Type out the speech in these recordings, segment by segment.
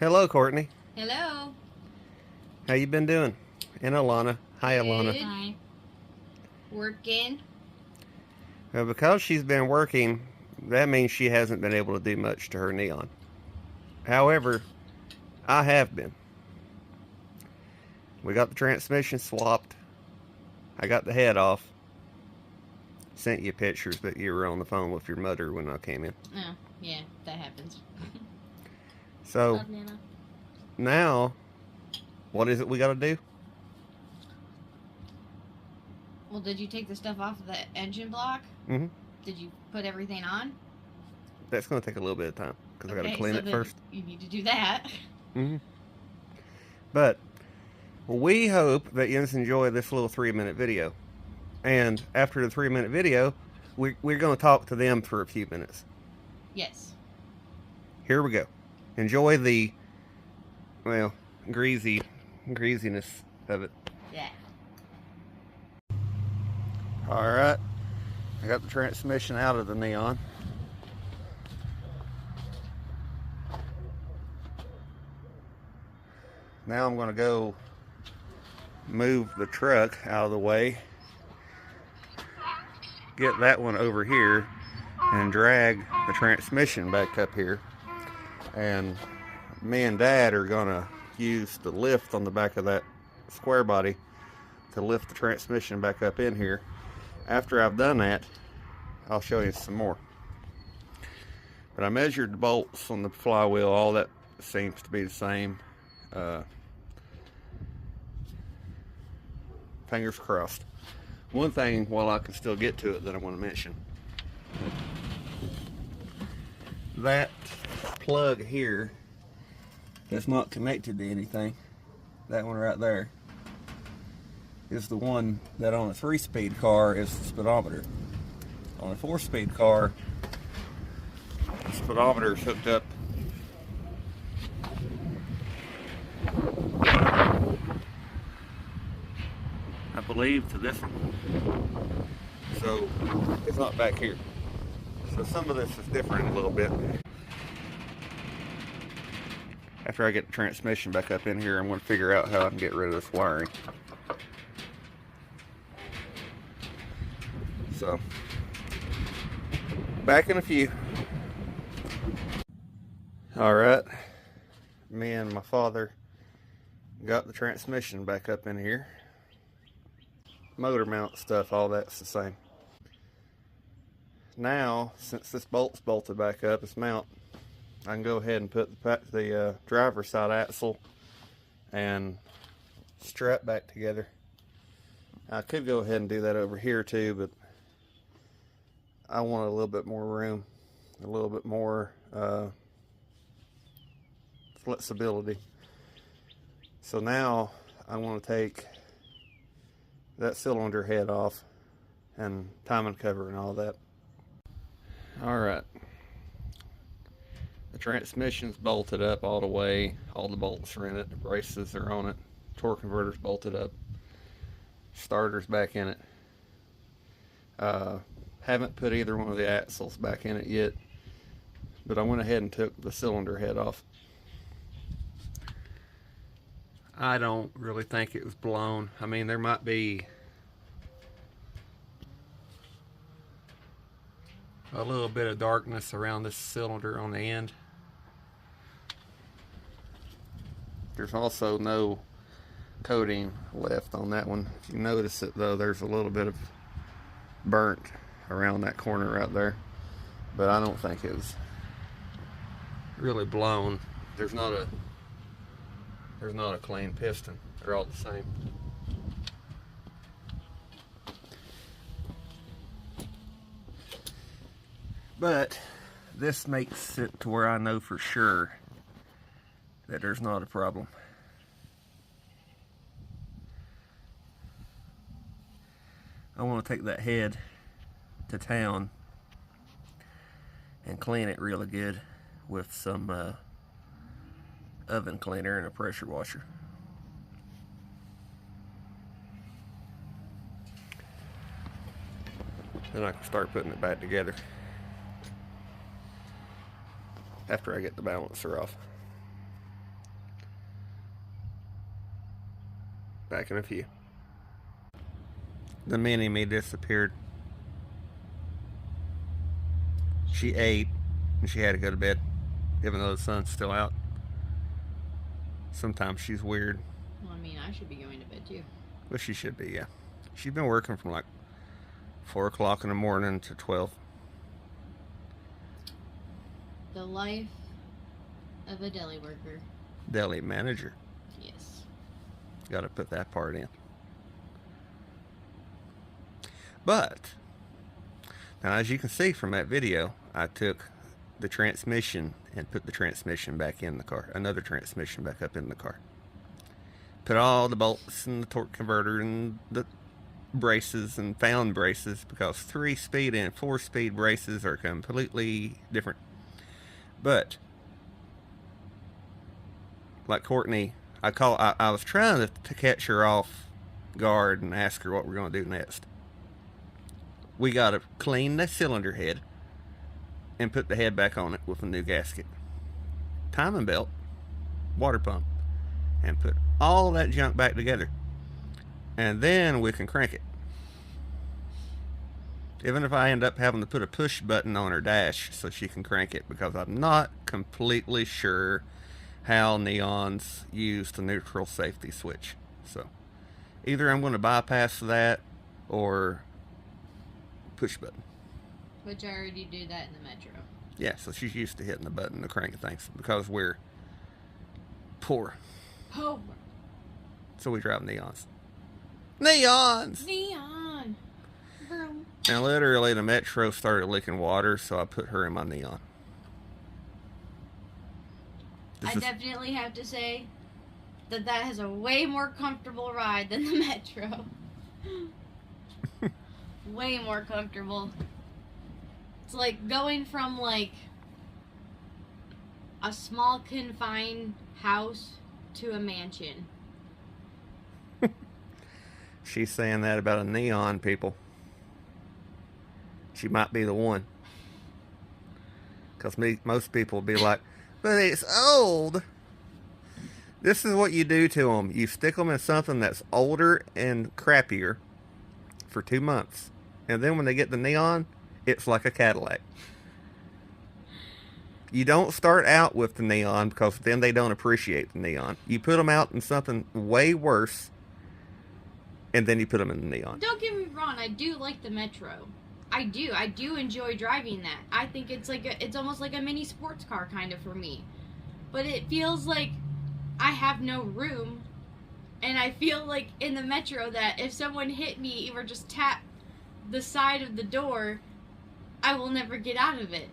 Hello, Courtney. Hello. How you been doing? And Alana. Hi, Alana. Good. Hi. Working. Well, because she's been working, that means she hasn't been able to do much to her Neon. However, I have been. We got the transmission swapped. I got the head off. Sent you pictures, but you were on the phone with your mother when I came in. Oh, yeah, that happens. So now, what is it we got to do? Well, did you take the stuff off of the engine block? Mm-hmm. Did you put everything on? That's going to take a little bit of time because I got to clean it first. You need to do that. Mm-hmm. But we hope that you enjoy this little 3-minute video. And after the 3-minute video, we're going to talk to them for a few minutes. Yes. Here we go. Enjoy the, greasiness of it. Yeah. Alright. I got the transmission out of the Neon. Now I'm going to go move the truck out of the way, get that one over here, and drag the transmission back up here. And me and Dad are going to use the lift on the back of that square body to lift the transmission back up in here. After I've done that, I'll show you some more. But I measured the bolts on the flywheel. All that seems to be the same. Fingers crossed. One thing, while I can still get to it, that I want to mention. That plug here that's not connected to anything, that one right there, is the one that on a 3-speed car is the speedometer. On a 4-speed car, the speedometer is hooked up I believe to this one. So it's not back here. So some of this is different a little bit. After I get the transmission back up in here, I'm going to figure out how I can get rid of this wiring. So, back in a few. Alright, me and my father got the transmission back up in here. Motor mount stuff, all that's the same. Now, since this bolt's bolted back up, this mount, I can go ahead and put the driver's side axle and strap back together. I could go ahead and do that over here too, but I want a little bit more room, a little bit more flexibility. So now I want to take that cylinder head off and timing cover and all that. Alright, the transmission's bolted up all the way, all the bolts are in it, the braces are on it, torque converter's bolted up, starter's back in it. Haven't put either one of the axles back in it yet, but I went ahead and took the cylinder head off. I don't really think it was blown. I mean, there might be a little bit of darkness around this cylinder on the end. There's also no coating left on that one. If you notice it though, there's a little bit of burnt around that corner right there, but I don't think it was really blown. There's not a clean piston. They're all the same. But this makes it to where I know for sure that there's not a problem. I want to take that head to town and clean it really good with some oven cleaner and a pressure washer. Then I can start putting it back together after I get the balancer off. Back in a few. The mini-me disappeared. She ate and she had to go to bed, even though the sun's still out. Sometimes she's weird. Well, I mean, I should be going to bed too. Well, she should be, yeah. She's been working from like 4 o'clock in the morning to 12. The life of a deli worker. Deli manager. Yes. Got to put that part in. But, now as you can see from that video, I took the transmission and put the transmission back in the car. Another transmission back up in the car. Put all the bolts and the torque converter and the braces and found braces, because 3-speed and 4-speed braces are completely different. But, like Courtney, I was trying to catch her off guard and ask her what we're going to do next. We got to clean the cylinder head and put the head back on it with a new gasket, timing belt, water pump, and put all that junk back together. And then we can crank it. Even if I end up having to put a push button on her dash so she can crank it, because I'm not completely sure how Neon's use the neutral safety switch. So either I'm going to bypass that or push button. Which I already do that in the Metro. Yeah, so she's used to hitting the button to crank things because we're poor. Oh. So we drive Neons. Neons! Neon! Vroom. And literally the Metro started leaking water, so I put her in my Neon. I definitely have to say that has a way more comfortable ride than the Metro. Way more comfortable. It's like going from like a small confined house to a mansion. She's saying that about a Neon, people. She might be the one. Because most people will be like, but it's old. This is what you do to them. You stick them in something that's older and crappier for 2 months. And then when they get the Neon, it's like a Cadillac. You don't start out with the Neon because then they don't appreciate the Neon. You put them out in something way worse, and then you put them in the Neon. Don't get me wrong, I do like the Metro. I do enjoy driving that. I think it's it's almost like a mini sports car kind of for me. But it feels like I have no room, and I feel like in the Metro that if someone hit me or just tap the side of the door, I will never get out of it.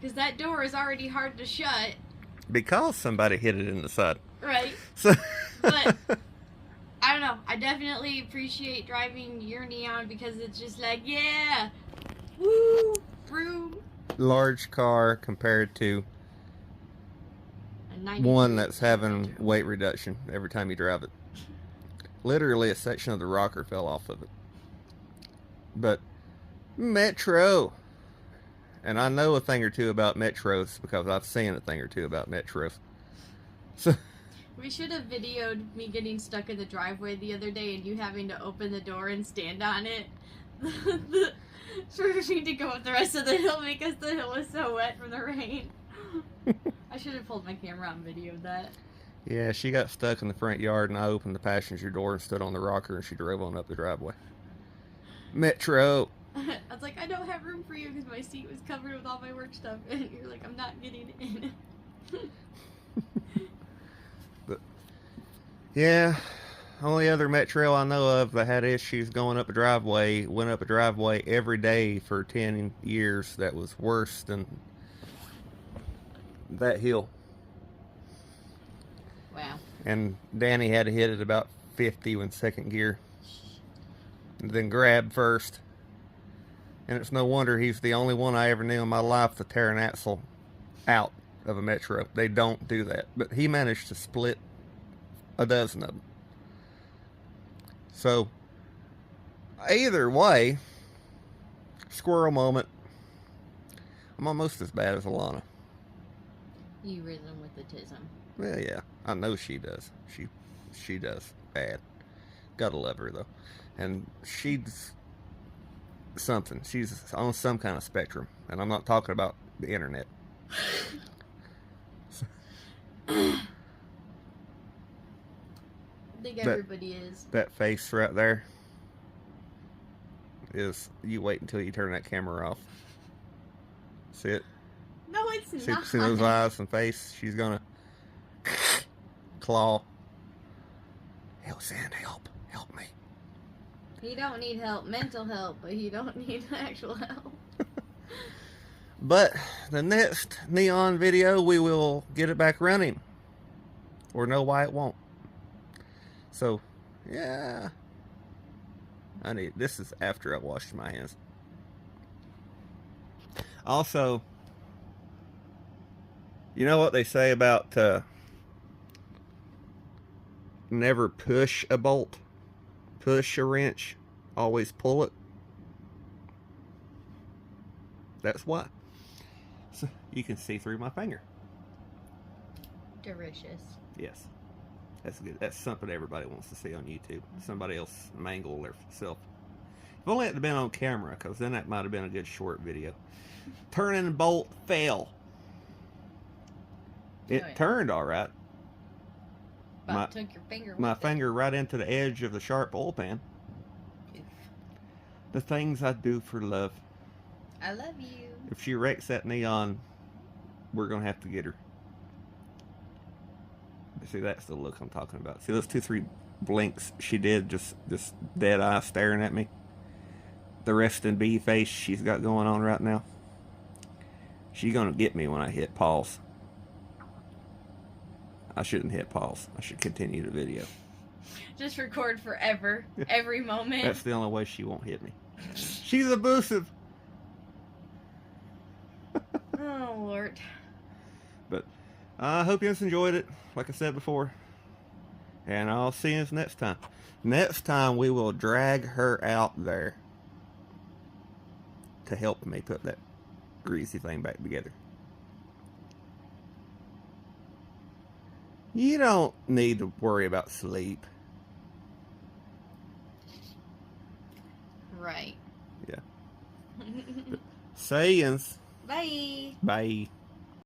Because that door is already hard to shut. Because somebody hit it in the side. Right. So But I don't know. I definitely appreciate driving your Neon because it's just like, yeah, woo, vroom. large car compared to one that's having weight reduction every time you drive it. Literally a section of the rocker fell off of it. But Metro, and I know a thing or two about Metros because I've seen a thing or two about Metros. So We should have videoed me getting stuck in the driveway the other day and you having to open the door and stand on it for me to go up the rest of the hill because the hill was so wet from the rain. I should have pulled my camera out and videoed that. yeah, she got stuck in the front yard and I opened the passenger door and stood on the rocker and she drove on up the driveway. Metro. I was like, I don't have room for you because my seat was covered with all my work stuff. And you're like, I'm not getting in. But yeah, only other Metro I know of that had issues going up a driveway went up a driveway every day for 10 years that was worse than that hill. Wow. And Danny had to hit it about 50 in second gear. And then grab first. And it's no wonder he's the only one I ever knew in my life to tear an axle out of a Metro. They don't do that. But he managed to split a dozen of them. So, either way, squirrel moment. I'm almost as bad as Alana. You rhythm with the tism. Well, yeah, I know she does. She does bad. Gotta love her though. And she's something. She's on some kind of spectrum. And I'm not talking about the internet. I think everybody is. That face right there is, you wait until you turn that camera off. See it? No, it's not. See those eyes and face? She's gonna claw. Help, Sand, help me. You don't need help, mental help, but you don't need actual help. But the next Neon video, we will get it back running, or know why it won't. So, yeah. This is after I washed my hands. Also, you know what they say about never push a bolt, push a wrench, always pull it. That's why. So you can see through my finger. Delicious. Yes. That's good. That's something everybody wants to see on YouTube. Somebody else mangle their self. If only it had been on camera, because then that might have been a good short video. Turning bolt fail. It turned all right. But took your finger. My finger right into the edge of the sharp oil pan. Oof. The things I do for love. I love you. If she wrecks that Neon, we're gonna have to get her. See, that's the look I'm talking about. See those 2-3 blinks she did, just dead eye staring at me. The resting bee face she's got going on right now. She's gonna get me when I hit pause. I shouldn't hit pause. I should continue the video. Just record forever, every moment. That's the only way she won't hit me. She's abusive. Oh, Lord. But I hope you guys enjoyed it, like I said before. And I'll see you next time. Next time we will drag her out there to help me put that greasy thing back together. You don't need to worry about sleep. Right. Yeah. Sayings. Bye. Bye.